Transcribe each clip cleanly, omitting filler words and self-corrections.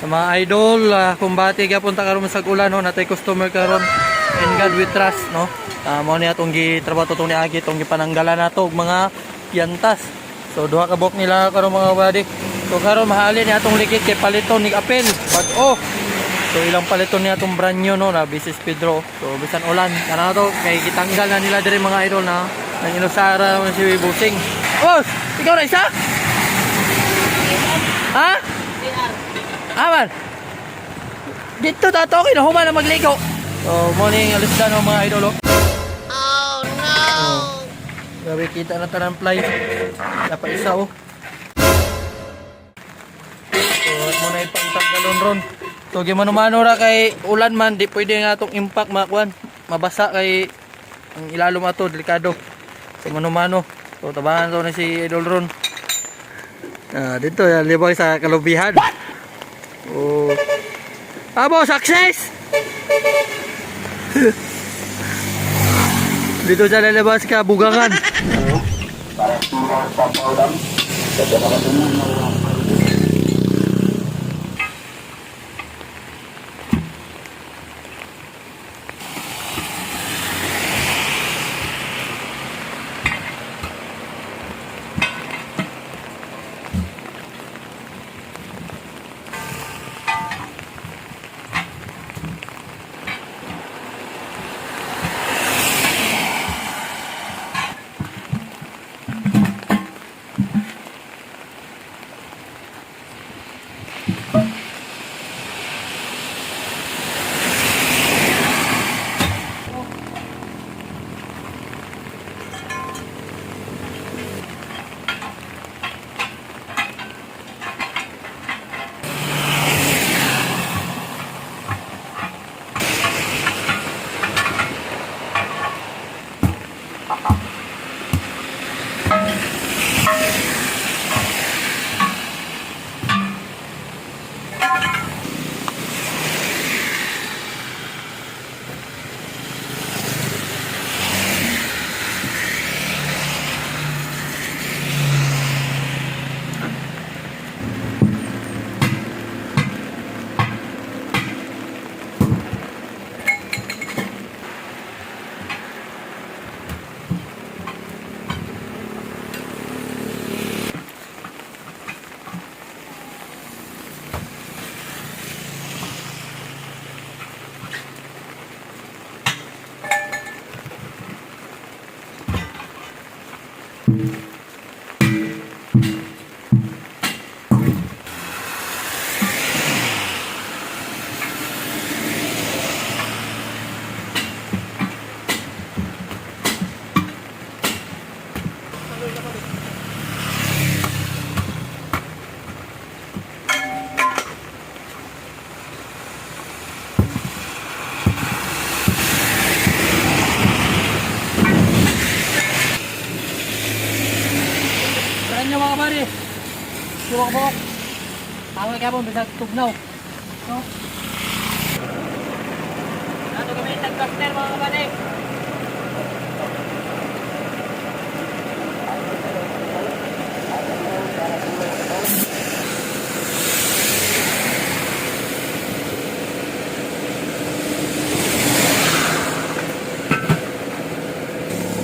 Sa mga idol, kumbati punta karon sa ulan no, natay customer karon. In God we trust no. Mao ni atong gitrabaho tong niagi tong gipananggalan nato og mga piantas. So duha ka buok nila karon mga buddy. So karon mahalin ni atong likit kay paliton ni Apel. Bag-o. So ilang paliton ni atong brand new no na Bisis Pedro. So bisan ulan kana to kay gitanggal na nila diri mga idol na nang inusara si Busing. Boss, ikaw na isa? Ha? Aman. Dito tato okay na human na magligo. So morning alis na no mga idol. Oh no. Grabe kita na tanang fly. Dapat isa oh. So at mo na ipangtanggalon ron. So gimano-mano ra kay ulan man di pwede nga atong impact makuan. Mabasa kay ang ilalom ato delikado. So mano-mano. So tabahan to na si Idol Ron. Dito yan libay sa kalubihan. Oh. Abo success. Dito siya lalabas ka bugangan. Mga kabady, suwak-bok tawag ka po bisag tugnaw no? Nato kami tag-caster mga kabady.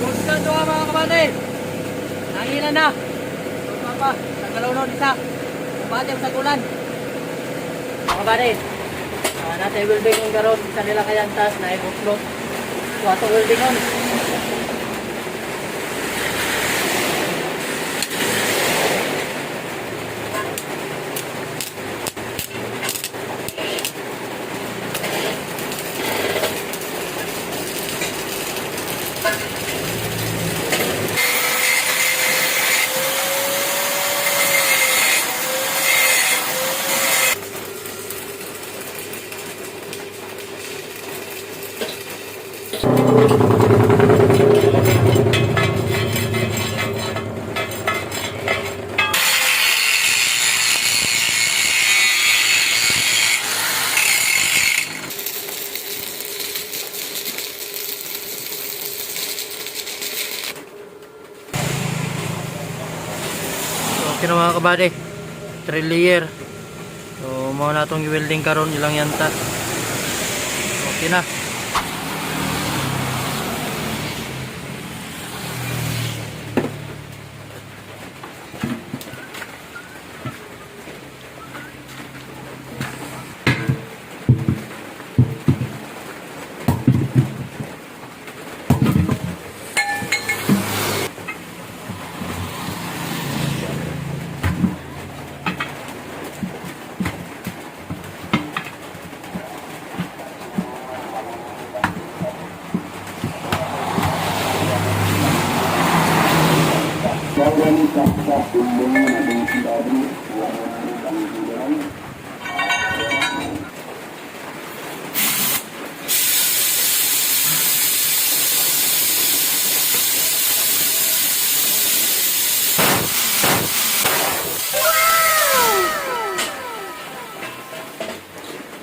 Kuskan doa mga kabady, nanginan na pa, tagalaw na isa. Bati ang sagulan. Mga kabady, natin welding yung karoon. Isa nila kayantas na i-buklot. So, ato welding on. Okay na mga kabady, 3 layer So mao na tong welding karon ilang yantas. Okay na.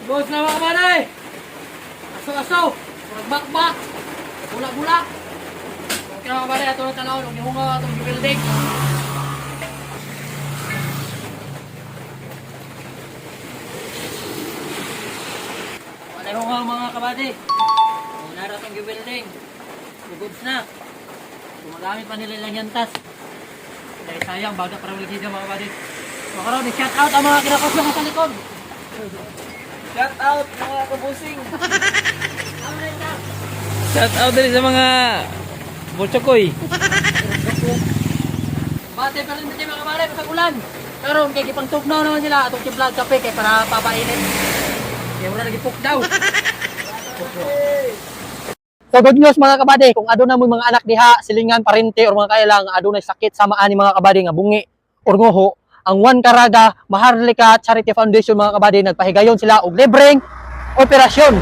Boss na mga kabaday! Aso-aso! Magbakbak! Bulak-bulak! Okay na mga kabaday, ato na tanaw nung ihunga itong building. Wala ihunga mga kabaday. Kung nara itong building, goods na. Gumagamit pa nila ilang yantas. Dahil sayang, baga para ulit dito mga kabaday. So karoon, i-shout out ang mga kinakasya ko sa likod. Shout out mga kabusing. Shout out din sa mga Bochokoy. Bate pa rin din mga kabaday, pasag ulan. Pero kaya kipang tugnaw naman sila atong vlog kape kay para papainin. Kaya wala lagi daw. So good news mga kabady, kung aduna mo mga anak diha, silingan, parente or mga kailang adunay sakit sama ani mga kabady nga bungi or ngoho, ang One Caraga Maharlika Charity Foundation mga kabady nagpahigayon sila og libreng operasyon.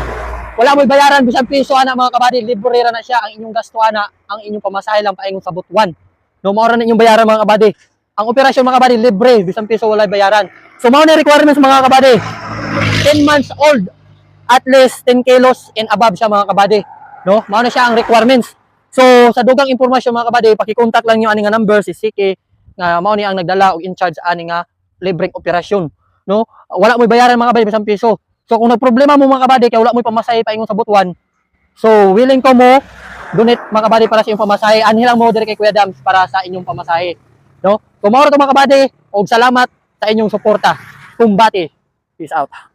Wala mo'y bayaran bisan piso ana mga kabady, libre ra na siya, ang inyong gasto ana, ang inyong pamasahe lang paingon sa butuan. No mao ra na inyong bayaran mga kabady. Ang operasyon mga kabady libre, bisan piso wala bayaran. So mao na requirements mga kabady. 10 months old, at least 10 kilos and above siya mga kabady. No, mao na siya ang requirements. So sa dugang impormasyon mga kabady, paki-contact lang niyo ani nga number si Siki nga mao ni ang nagdala og in charge ani nga libreng operasyon. No, wala mo'y bayaran mga kabady bisan piso. So kung nagproblema mo mga kabady kay wala mo'y pamasahe paingon sa butuan, so willing ko mo donate mga kabady para sa inyong pamasahe. Anhi lang mo dire kay Kuya Dams para sa inyong pamasahe. No? So mao ra to mga kabady, og salamat sa inyong suporta. Kumbati. Peace out.